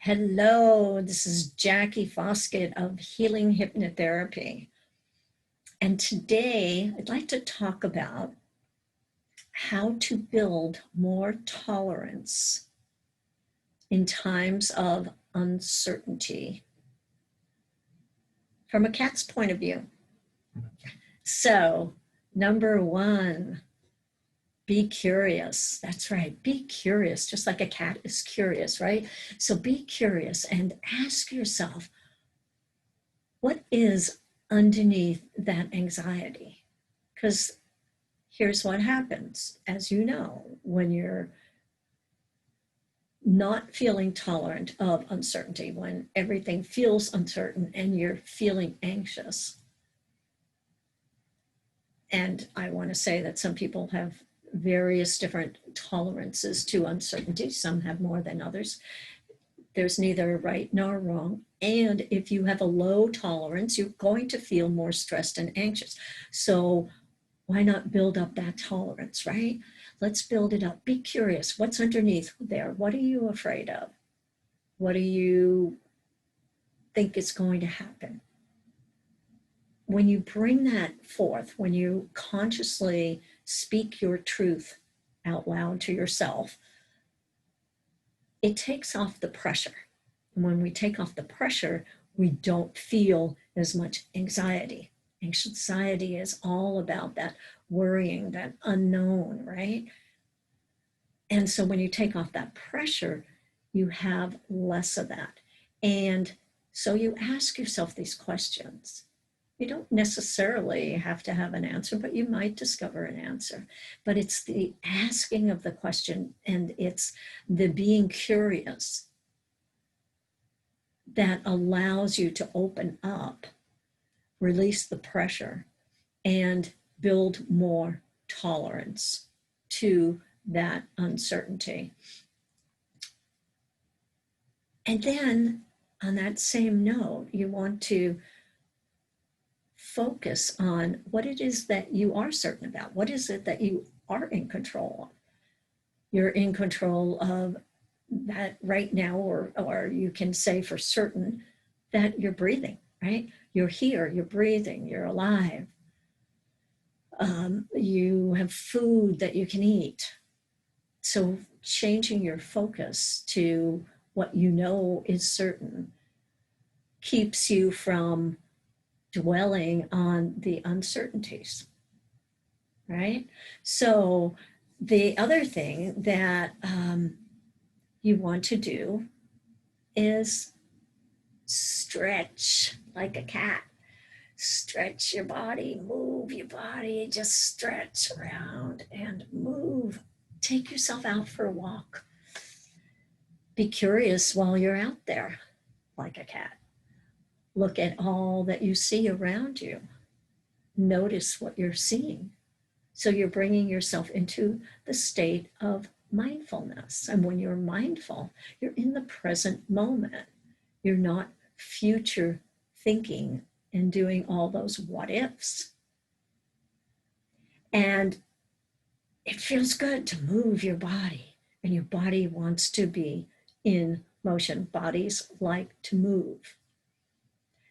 Hello, this is Jackie Foskett of Healing Hypnotherapy. And today I'd like to talk about how to build more tolerance in times of uncertainty from a cat's point of view. So, number one, be curious. That's right. Be curious, just like a cat is curious, right? So be curious and ask yourself, what is underneath that anxiety? Because here's what happens, as you know, when you're not feeling tolerant of uncertainty, when everything feels uncertain and you're feeling anxious. And I want to say that some people have various different tolerances to uncertainty. Some have more than others. There's neither right nor wrong. And if you have a low tolerance, you're going to feel more stressed and anxious. So why not build up that tolerance, right? Let's build it up. Be curious. What's underneath there? What are you afraid of? What do you think is going to happen? When you bring that forth, when you consciously speak your truth out loud to yourself, it takes off the pressure. And when we take off the pressure, we don't feel as much anxiety. Anxiety is all about that worrying, that unknown, right? And so when you take off that pressure, you have less of that. And so you ask yourself these questions. You don't necessarily have to have an answer, but you might discover an answer. But it's the asking of the question and it's the being curious that allows you to open up, release the pressure, and build more tolerance to that uncertainty. And then on that same note, you want to focus on what it is that you are certain about. What is it that you are in control of? You're in control of that right now, or you can say for certain that you're breathing, right? You're here, you're breathing, you're alive. You have food that you can eat. So changing your focus to what you know is certain keeps you from dwelling on the uncertainties, right? So the other thing that you want to do is stretch like a cat. Stretch your body, move your body, just stretch around and move. Take yourself out for a walk. Be curious while you're out there like a cat. Look at all that you see around you. Notice what you're seeing. So you're bringing yourself into the state of mindfulness. And when you're mindful, you're in the present moment. You're not future thinking and doing all those what ifs. And it feels good to move your body, and your body wants to be in motion. Bodies like to move.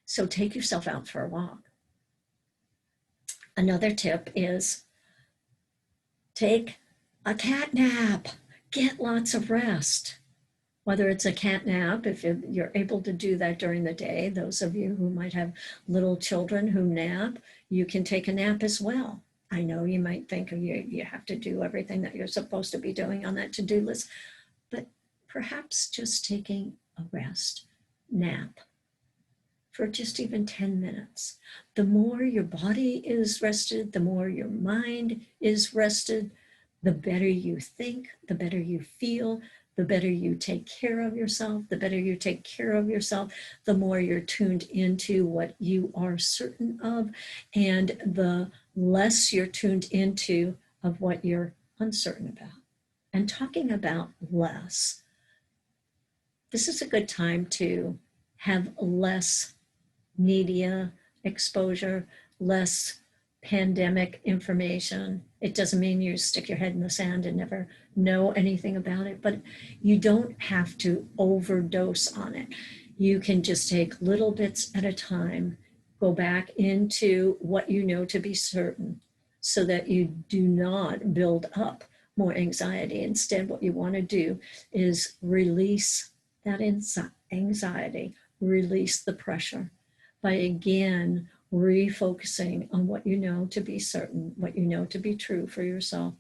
So take yourself out for a walk. Another tip is take a cat nap. Get lots of rest. Whether it's a cat nap, if you're able to do that during the day, those of you who might have little children who nap, you can take a nap as well. I know you might think you have to do everything that you're supposed to be doing on that to-do list, but perhaps just taking a rest nap for just even 10 minutes. The more your body is rested, the more your mind is rested, the better you think, the better you feel, the better you take care of yourself. The better you take care of yourself, the more you're tuned into what you are certain of, and the less you're tuned into of what you're uncertain about. And talking about less, this is a good time to have less media exposure, less pandemic information. It doesn't mean you stick your head in the sand and never know anything about it, but you don't have to overdose on it. You can just take little bits at a time, go back into what you know to be certain so that you do not build up more anxiety. Instead, what you want to do is release that anxiety, release the pressure by again refocusing on what you know to be certain, what you know to be true for yourself,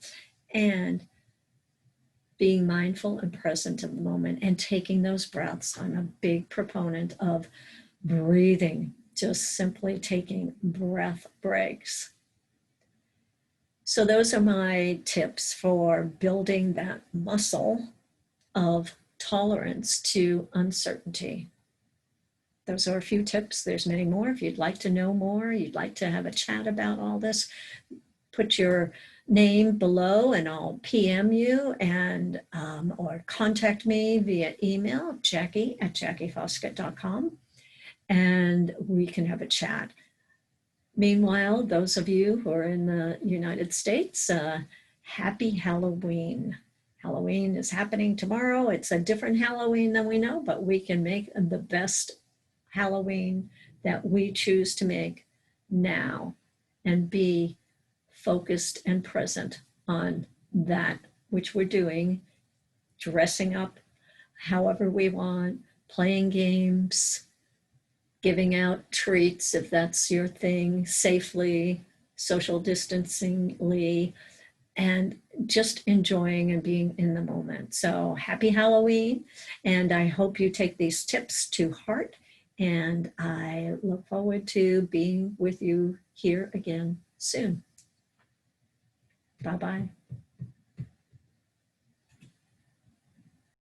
and being mindful and present in the moment and taking those breaths. I'm a big proponent of breathing, just simply taking breath breaks. So those are my tips for building that muscle of tolerance to uncertainty. Those are a few tips. There's many more. If you'd like to know more, you'd like to have a chat about all this, put your name below and I'll PM you and or contact me via email, Jackie@JackieFoskett.com, and we can have a chat. Meanwhile, those of you who are in the United States, happy Halloween. Halloween is happening tomorrow. It's a different Halloween than we know, but we can make the best Halloween that we choose to make now and be focused and present on that which we're doing, dressing up however we want, playing games, giving out treats if that's your thing, safely, social distancingly, and just enjoying and being in the moment. So happy Halloween, and I hope you take these tips to heart, and I look forward to being with you here again soon. Bye-bye.